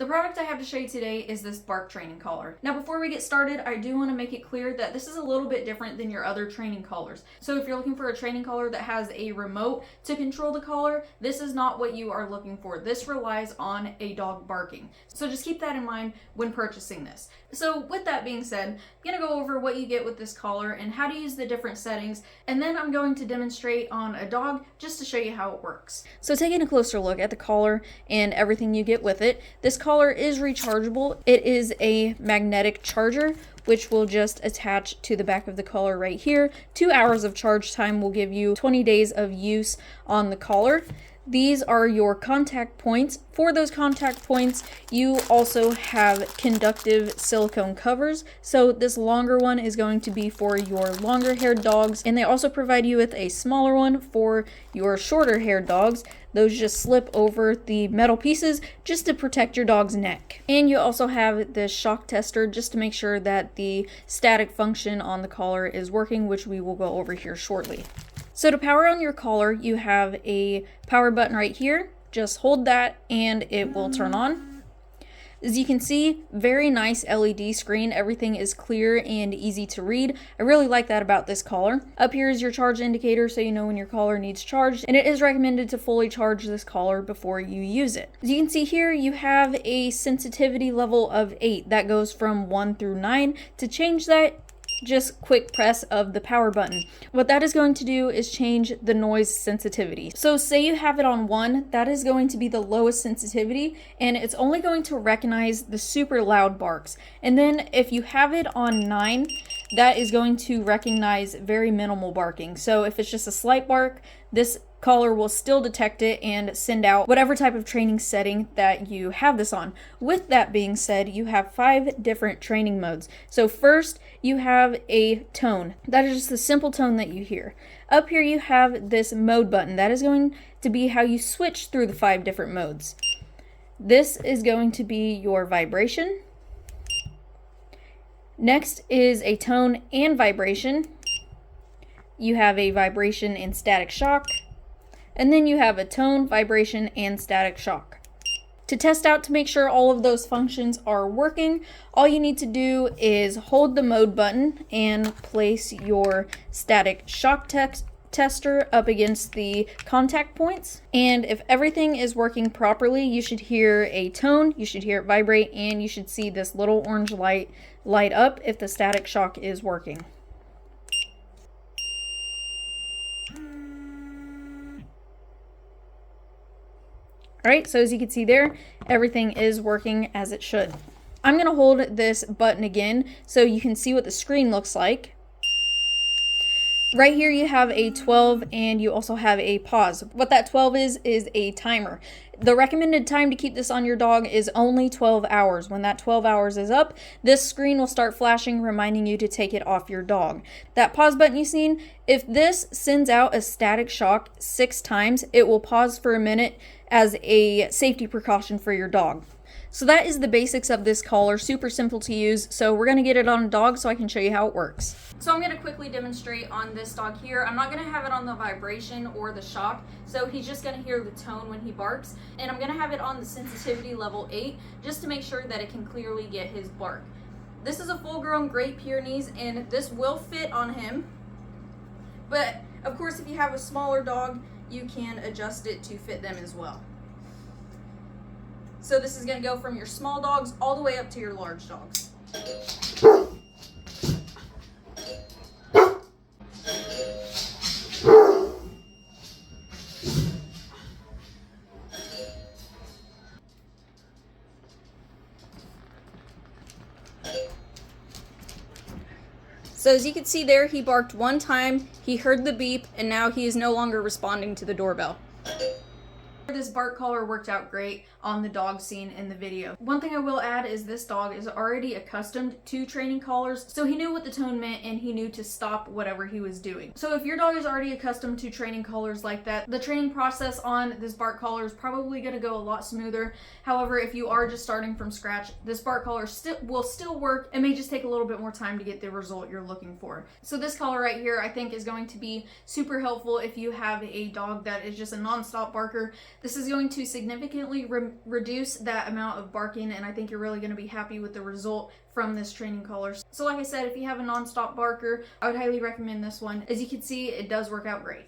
The product I have to show you today is this bark training collar. Now before we get started, I do want to make it clear that this is a little bit different than your other training collars. So if you're looking for a training collar that has a remote to control the collar, this is not what you are looking for. This relies on a dog barking. So just keep that in mind when purchasing this. So with that being said, I'm going to go over what you get with this collar and how to use the different settings, and then I'm going to demonstrate on a dog just to show you how it works. So taking a closer look at the collar and everything you get with it, this collar is rechargeable. It is a magnetic charger, which will just attach to the back of the collar right here. 2 hours of charge time will give you 20 days of use on the collar. These are your contact points. For those contact points, you also have conductive silicone covers. So this longer one is going to be for your longer haired dogs, and they also provide you with a smaller one for your shorter haired dogs. Those just slip over the metal pieces just to protect your dog's neck. And you also have the shock tester just to make sure that the static function on the collar is working, which we will go over here shortly. So to power on your collar, you have a power button right here. Just hold that and it will turn on. As you can see, very nice LED screen. Everything is clear and easy to read. I really like that about this collar. Up here is your charge indicator, so you know when your collar needs charged, and it is recommended to fully charge this collar before you use it. As you can see here, you have a sensitivity level of 8. That goes from 1 through 9. To change that, just quick press of the power button. What that is going to do is change the noise sensitivity. So say you have it on 1, that is going to be the lowest sensitivity, and it's only going to recognize the super loud barks. And then if you have it on 9, that is going to recognize very minimal barking. So if it's just a slight bark, this collar will still detect it and send out whatever type of training setting that you have this on. With that being said, you have 5 different training modes. So first, you have a tone. That is just the simple tone that you hear. Up here you have this mode button. That is going to be how you switch through the 5 different modes. This is going to be your vibration. Next is a tone and vibration. You have a vibration and static shock. And then you have a tone, vibration, and static shock. To test out to make sure all of those functions are working, all you need to do is hold the mode button and place your static shock tester up against the contact points. And if everything is working properly, you should hear a tone, you should hear it vibrate, and you should see this little orange light up if the static shock is working. Alright, so as you can see there, everything is working as it should. I'm going to hold this button again so you can see what the screen looks like. Right here you have a 12 and you also have a pause. What that 12 is a timer. The recommended time to keep this on your dog is only 12 hours. When that 12 hours is up, this screen will start flashing, reminding you to take it off your dog. That pause button you've seen, if this sends out a static shock 6 times, it will pause for a minute as a safety precaution for your dog. So that is the basics of this collar, super simple to use. So we're gonna get it on a dog so I can show you how it works. So I'm gonna quickly demonstrate on this dog here. I'm not gonna have it on the vibration or the shock, so he's just gonna hear the tone when he barks. And I'm gonna have it on the sensitivity level 8, just to make sure that it can clearly get his bark. This is a full-grown Great Pyrenees, and this will fit on him. But of course, if you have a smaller dog, you can adjust it to fit them as well. So this is going to go from your small dogs all the way up to your large dogs. So as you can see there, he barked 1 time, he heard the beep, and now he is no longer responding to the doorbell. This bark collar worked out great on the dog scene in the video. One thing I will add is this dog is already accustomed to training collars, so he knew what the tone meant and he knew to stop whatever he was doing. So if your dog is already accustomed to training collars like that, the training process on this bark collar is probably going to go a lot smoother. However, if you are just starting from scratch, this bark collar will still work. It may just take a little bit more time to get the result you're looking for. So this collar right here I think is going to be super helpful if you have a dog that is just a non-stop barker. This is going to significantly reduce that amount of barking, and I think you're really going to be happy with the result from this training collar. So like I said, if you have a non-stop barker, I would highly recommend this one. As you can see, it does work out great.